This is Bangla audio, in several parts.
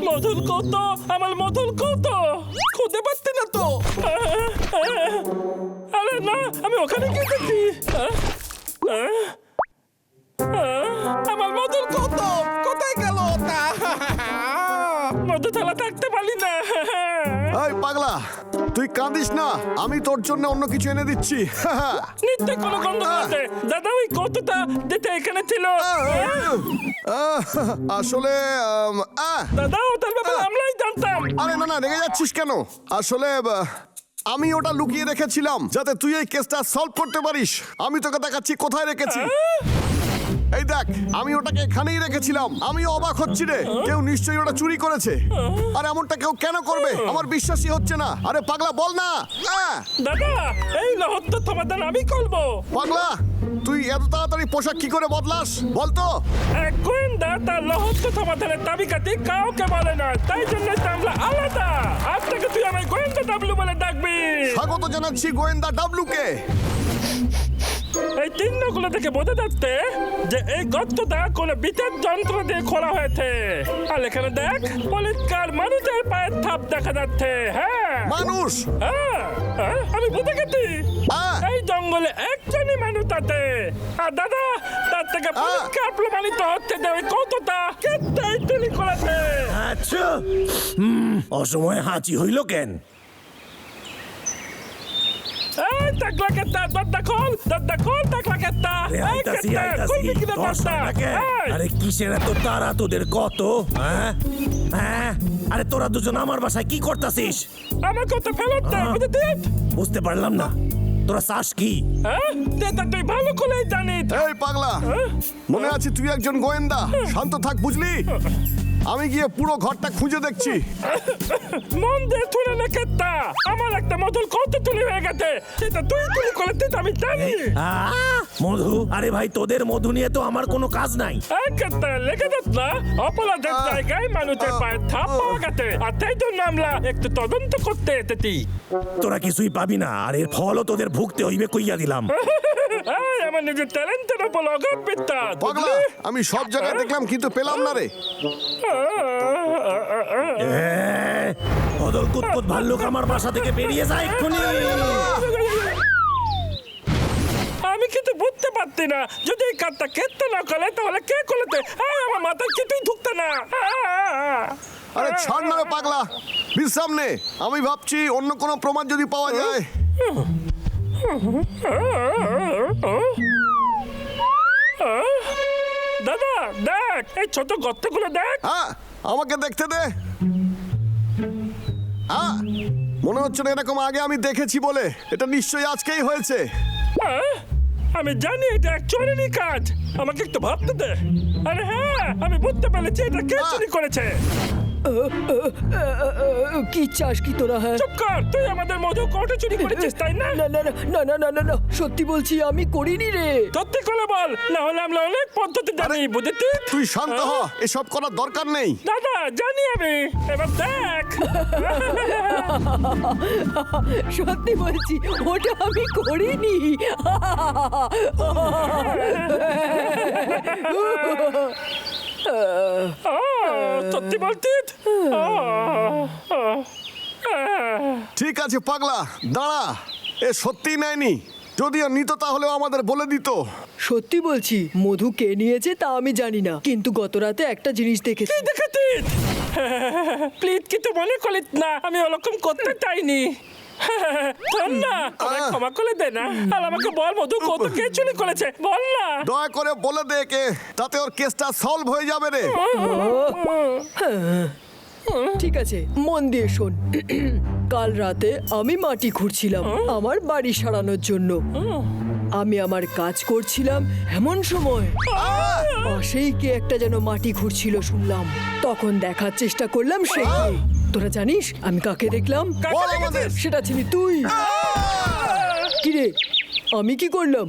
মধুর কত আমার মধুর কত খুঁজে পাচ্ছি না তো। আরে না আমি ওখানে গিয়ে দেখি। আমার মধুর কত কোথায় গেল ওটা? মধু থালা থাকতে পারি না। এই পাগলা, তুই কাঁদিস না, আমি তোর জন্য অন্য কিছু এনে দিচ্ছি। নিশ্চয় কোনো গন্ডগোল আছে। দাদা ওই কতটা যেটা এখানে ছিল। আসলে দাদা ওটার ব্যাপারে আমরাই জানতাম। আরে না না, রেগে যাচ্ছিস কেন? আসলে আমি ওটা লুকিয়ে রেখেছিলাম যাতে তুই এই কেসটা সলভ করতে পারিস। আমি তোকে দেখাচ্ছি কোথায় রেখেছি। এই দেখ, আমি ওটাকে এখানেই রেখেছিলাম। আমি অবাক হচ্ছি রে, কেউ নিশ্চয়ই ওটা চুরি করেছে। আর এমনটা কেউ কেন করবে? আমার বিশ্বাসই হচ্ছে না। আরে পাগলা বল না। দাদা এই লহত্ব সমাধান আমি করব। পাগলা, তুই এত তাড়াতাড়ি পোশাক কি করে বদলাস বলতো? এক গোয়েন্দা তার লহত্ব সমাধানের দাবিকাটি কাউকে বলে না, তাই জন্য আমরা আলাদা। আজ থেকে তুই আমায় গোয়েন্দা ডাবলু বলে ডাকবি। স্বাগত জানাচ্ছি গোয়েন্দা ডাবলুকে। এই চিহ্নগুলো থেকে বোঝা যাচ্ছে যে এই গর্তটা কোনো বিশেষ যন্ত্র দিয়ে খোলা হয়েছে। আর এখানে দেখ পরিষ্কার মানুষের পায়ের ছাপ দেখা যাচ্ছে। হ্যাঁ মানুষ? আমি বুঝে গেছি। হ্যাঁ। এই জঙ্গলে একজনই মানুষ আছে। আর দাদা তার থেকে পরিষ্কার প্রমাণিত হচ্ছে যে ওই কতটা কেটে চুরি করেছে। আচ্ছা, অসময়ে হাঁচি হইল কেন? এই টাকলা কেটটা দরজা খোল, দরজা খোল টাকলা কেটটা। এই কেটটা কইবি কি দরজা? আরে কিসের এত তারা তোদের কত? হ্যাঁ হ্যাঁ, আরে তোরা দুজন আমার বাসায় কি করতাছিস? আমাকে তো ফেরত দে, বুঝেছিস? বুঝতে পারলাম না, তোরা চাস কি? হ্যাঁ এটা তুই ভালো করেই জানিস। এই পাগলা, মনে আছে তুই একজন গোয়েন্দা? শান্ত থাক, বুঝলি? আমি গিয়ে পুরো ঘরটা খুঁজে দেখছি। মন দিয়ে তুলে না কেটটা। আমার একটা মধুর কত চুরি হয়ে গেছে, সেটা তুই চুরি করেছিস আমি জানি। মধু? আরে ভাই, তোদের মধু নিয়ে তো আমার কোনো কাজ নাই। এই কেটটা লেগে যাস না। অপরাধের জায়গায় মানুষের পায়ে ছাপ পাওয়া গেছে, আর তাই জন্য আমরা একটু তদন্ত করতে এসেছি। তোরা কিছুই পাবি না, আর এর ফলও তোদের ভুগতে হইবে কইয়া দিলাম। এই আমার নিজের ট্যালেন্টের উপর অগাধ বিদ্যা। পাগলা, আমি সব জায়গায় দেখলাম কিন্তু পেলাম না রে। বদল কুতকুত ভাল্লুক আমার বাসা থেকে বেরিয়ে যায় এক্ষুনি। আমি কিন্তু বুঝতে পারছি না, যদি এই কাজটা কেটে না করে তাহলে কে করেছে? আমার মাথায় কিছুই ঢুকতে না। আরে ছাড় না রে পাগলা, বিশ্রাম নে। আমি ভাবছি অন্য কোনো প্রমাণ যদি পাওয়া যায়। দাদা দেখ, এই ছোট গর্তগুলো দেখ। হ্যাঁ, আমাকে দেখতে দে। হ্যাঁ, মনে হচ্ছে না এরকম আগে আমি দেখেছি বলে। এটা নিশ্চয়ই আজকেই হয়েছে। আমি জানি এটা এক চোরেরই কাজ, আমাকে একটু ভাবতে দে। আরে হ্যাঁ, আমি বুঝতে পেরেছি এটা কে চুরি করেছে। কি চাস কি তোরা? হ্যাঁ, চুপ কর, তুই আমাদের মধু কোটে চুরি করেছিস তাই না? না না না না না না না, সত্যি বলছি আমি করিনি রে। সত্যি করে বল, না হলে আমরা অনেক পদ্ধতি জানি, বুঝেছিস? তুই শান্ত হ, এসব করার দরকার নেই। দাদা জানি আমি, এবার দেখ। সত্যি বলছি ওটা আমি করিনি। সত্যি বলছিস? ঠিক আছে পাগলা, দাঁড়া। এ সত্যিই নেয়নি। যদিও নিত তাহলেও আমাদের বলে দিত। সত্যি বলছি, মধু কে নিয়েছে তা আমি জানি না, কিন্তু গত রাতে একটা জিনিস দেখেছি। কি দেখেছিস? প্লিজ কিছু মনে করিস না, আমি ওরকম করতে চাইনি। শোন না, আমায় ক্ষমা করে দে না, আর আমাকে বল মধু কত কে চুরি করেছে, বল না। দয়া করে বলে দে কে, তাতে ওর কেসটা সলভ হয়ে যাবে রে। ঠিক আছে, মন দিয়ে শোন। কাল রাতে আমি মাটি খুঁড়ছিলাম আমার বাড়ি সারানোর জন্য। আমি আমার কাজ করছিলাম, এমন সময় পাশেই কে একটা যেন মাটি খুঁড়ছিল শুনলাম। তখন দেখার চেষ্টা করলাম সে কে। তোরা জানিস আমি কাকে দেখলাম? বল আমাদের। সেটা ছিলি তুই। কিরে, আমি কি করলাম?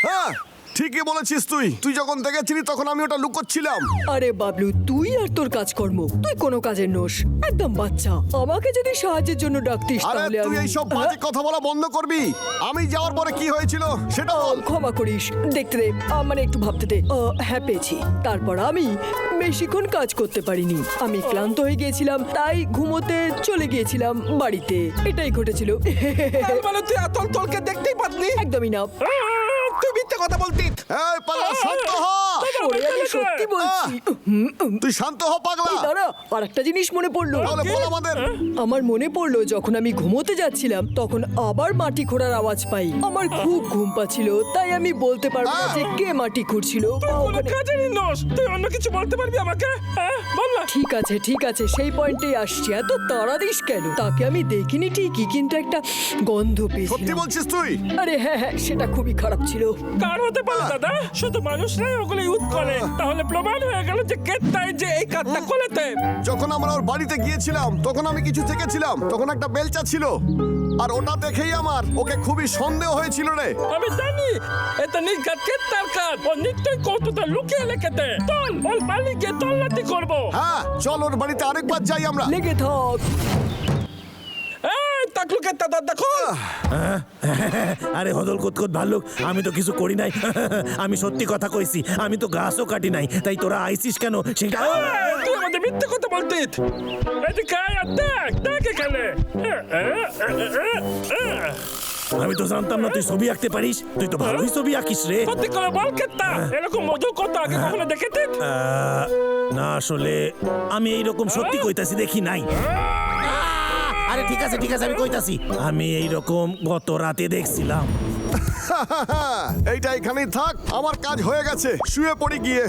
হ্যাঁ, ঠিকই বলেছিস তুই যখন দেখেছিলি তখন আমি ওটা লুকোচ্ছিলাম। আরে বাবলু, তুই আর তোর কাজকর্ম, তুই কোনো কাজের নোস, একদম বাচ্চা। আমাকে যদি সাহায্যের জন্য ডাকতিস আরে তাহলে তুই আমি এইসব বাজে কথা বলা বন্ধ করবি। আমি যাওয়ার পরে কি হয়েছিল সেটা বল। ক্ষমা করিস, দেখতে দে, মানে একটু ভাবতে দে। হ্যাঁ, পেয়েছি। তারপর আমি বেশিক্ষণ কাজ করতে পারিনি, আমি ক্লান্ত হয়ে গিয়েছিলাম, তাই ঘুমোতে চলে গিয়েছিলাম বাড়িতে। এটাই ঘটেছিল। তার মানে তুই আতল তলকে দেখতেই পাতনি? একদমই না। তুই মিথ্যে কথা বলতি। এই পাগলা, শান্ত হ। ওরে, আমি সত্যি বলছি। তুই শান্ত হ পাগলা। এই দাঁড়া, আর একটা জিনিস মনে পড়লো। তাহলে বল আমাদের। আমার মনে পড়লো যখন আমি ঘুমোতে যাচ্ছিলাম তখন আবার মাটি খোঁড়ার আওয়াজ পাই। আমার খুব ঘুম পাচ্ছিল, তাই আমি বলতে পারবো না যে কে মাটি খুঁড়ছিল বা কোনো ওখানে- কাজেরই নস, তুই অন্য কিছু বলতে পারবি আমাকে? বল না। ঠিক আছে ঠিক আছে, সেই পয়েন্টেই আসছি। এত তাড়া দিস কেন? তাকে আমি দেখিনি ঠিকই, কিন্তু একটা গন্ধ সত্যি পেয়েছিলাম। বলছিস তুই? আরে হ্যাঁ হ্যাঁ, সেটা খুবই খারাপ ছিল। কার হতে পারে দাদা? শুধু মানুষরাই ওগুলো ইউজ করে, তাহলে প্রমাণ হয়ে গেল যে কেতাই যে এই কাজটা করেছে। যখন আমরা ওর বাড়িতে গিয়েছিলাম তখন আমি কিছু দেখেছিলাম, তখন একটা বেলচা ছিল, আর ওটা দেখেই আমার ওকে খুবই সন্দেহ হয়েছিল রে। আমি জানি এটা নির্ঘাত কেতার কাজ। ও নিশ্চয়ই কৌতুটা লুকিয়ে রেখেছে। চল, ওর বাড়ি গিয়ে তল্লাশি করবো। হ্যাঁ চল, ওর বাড়িতে আরেকবার যাই আমরা। লেগে থাক। এই তাকলুকে দাদা দেখো। আরে হদল কুতকুত ভাল্লুক, আমি তো কিছু করি নাই। আমি সত্যি কথা কইছি, আমি তো গাছও কাটি নাই, তাই তোরা আইছিস কেন সেটা। তুই আমাদের মিথ্যে কথা বলতিস। এদিকে আয় আর দেখ, দেখ এখানে। আমি তো জানতাম না তুই ছবি আঁকতে পারিস, তুই তো ভালোই ছবি আঁকিস রে। সত্যি করে বল কেতা, এরকম মধু কত আগে কখনো দেখেছিস? না আসলে আমি এইরকম সত্যি কইতাছি দেখি নাই। আরে ঠিক আছে আমি কইতাছি, আমি এইরকম গত রাতে দেখছিলাম। এইটা এখানেই থাক, আমার কাজ হয়ে গেছে, শুয়ে পড়ি গিয়ে।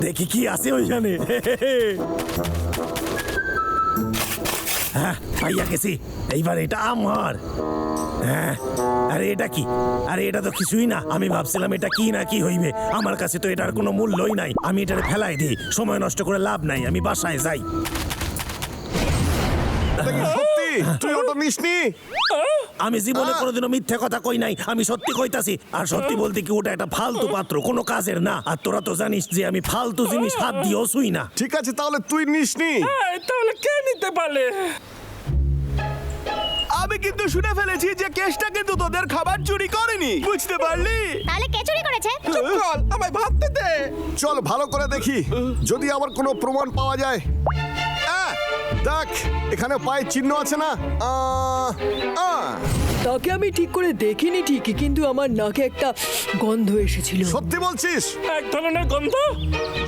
দেখি কি আছে ওইখানে। হ্যাঁ পাইয়া গেছি, এইবার এটা আমার। হ্যাঁ, আরে এটা কি? আরে এটা তো কিছুই না। আমি ভাবছিলাম এটা কি না কি হইবে, আমার কাছে তো এটার কোনো মূল্যই নাই। আমি এটারে ফেলাই দিই, সময় নষ্ট করে লাভ নাই, আমি বাসায় যাই। এটা কি সত্যি? তুই ওটা নিসনি? আমি জীবনে কোনোদিনও মিথ্যে কথা কই নাই, আমি সত্যি কইতাছি। আর সত্যি বলতে কি, ওটা একটা ফালতু পাত্র, কোনো কাজের না। আর তোরা তো জানিস যে আমি ফালতু জিনিস হাত দিয়েও ছুঁই না। ঠিক আছে, তাহলে তুই নিসনি। তাহলে কে নিতে পারলে? আমি কিন্তু শুনে ফেলেছি যে কেসটা কিন্তু তোদের খাবার চুরি করেনি, বুঝতে পারলি? তাহলে কে চুরি করেছে? চুপ কর, আমায় ভাবতে দে। চল ভালো করে দেখি, যদি আবার কোনো প্রমাণ পাওয়া যায়। দেখ, এখানে পায়ের চিহ্ন আছে না? তাকে আমি ঠিক করে দেখিনি ঠিকই, কিন্তু আমার নাকে একটা গন্ধ এসেছিল। সত্যি বলছিস? এক ধরনের গন্ধ,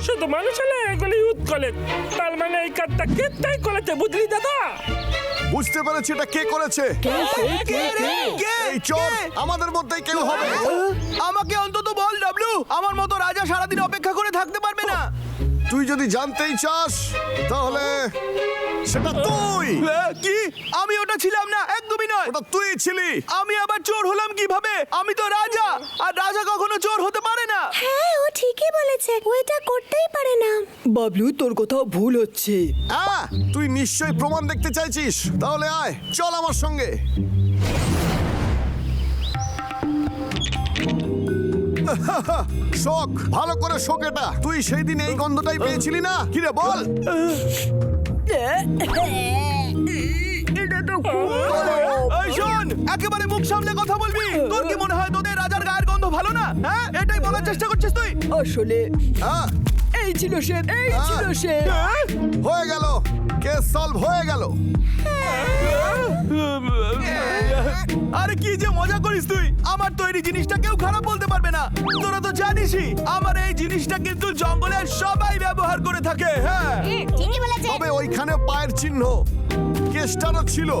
শুধু মানুষ হলে এগুলি ইউজ করে। তার মানে এই কাজটা কেতাই করেছে, বুঝলি দাদা? বুঝতে পেরেছি এটা কে করেছে। এই চোর আমাদের মধ্যেই কেউ হবে। আমাকে অন্তত বল ডাবলু, আমার মতো রাজা সারাদিন অপেক্ষা করে থাকতে পারবে না। তুই যদি জানতেই চাস তাহলে সেটা তুই। কি? আমি ওটা ছিলাম না, একদমই নয়। ওটা তুই ছিলি। আমি আবার চোর হলাম কিভাবে? আমি তো রাজা, আর রাজা কখনো চোর হতে পারে না। হ্যাঁ, ও ঠিকই বলেছে, ও এটা করতেই পারে না। বাবলু, তোর কোথাও ভুল হচ্ছে। তুই নিশ্চয়ই প্রমাণ দেখতে চাইছিস, তাহলে আয়, চল আমার সঙ্গে। শোক, ভালো করে শোক এটা। তুই সেই দিন এই গন্ধটাই পেয়েছিলি না? কিরে বল। এই শোন, একেবারে মুখ সামলে কথা বলবি। তোর কি মনে হয় তোদের রাজার গায়ের গন্ধ ভালো না? হ্যাঁ, এটাই বলার চেষ্টা করছিস তুই? আসলে হ্যাঁ, এই ছিল সে, এই ছিল সে। হয়ে গেল, কেস সলভ হয়ে গেল। আরে কি যে মজা করিস তুই! আমার তৈরি জিনিসটা কেউ খারাপ বলতে পারবে না। তোরা তো জানিসই আমার এই জিনিসটা কিন্তু জঙ্গলের সবাই ব্যবহার করে থাকে। হ্যাঁ, ঠিকই বলেছে। তবে ওইখানে পায়ের চিহ্ন কেসটারও ছিল,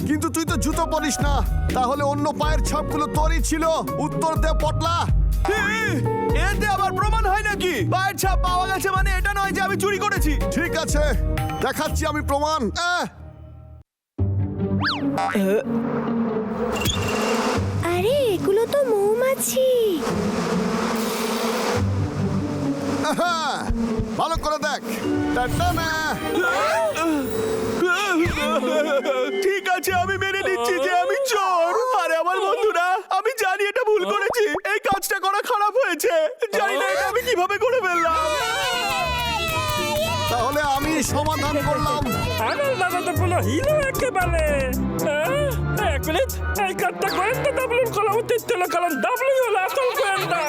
কিন্তু তুই তো জুতো পরিস না, তাহলে অন্য পায়ের ছাপগুলো তোরই ছিল। উত্তর দে পটলা। এতে আবার প্রমাণ হয় নাকি? পায়ের ছাপ পাওয়া গেছে মানে এটা নয় যে আমি চুরি করেছি। ঠিক আছে, দেখাচ্ছি আমি প্রমাণ। আরে এগুলো তো মৌমাছি। ভালো করে দেখ। টাটানা। ঠিক আছে, আমি মেনে নিচ্ছি যে আমি চোর। আরে আমার বন্ধুরা, আমি জানি এটা ভুল করেছি, এই কাজটা করা খারাপ সমাধান করলাম। আনাল দাদা তো পুরো হিরো একেবারে। এক মিনিট, এই কার্ডটা গোয়েন্দা ডাবলুর কলম উত্তীর্ণ হলো, কারণ ডাবলুই হলো আসল গোয়েন্দা।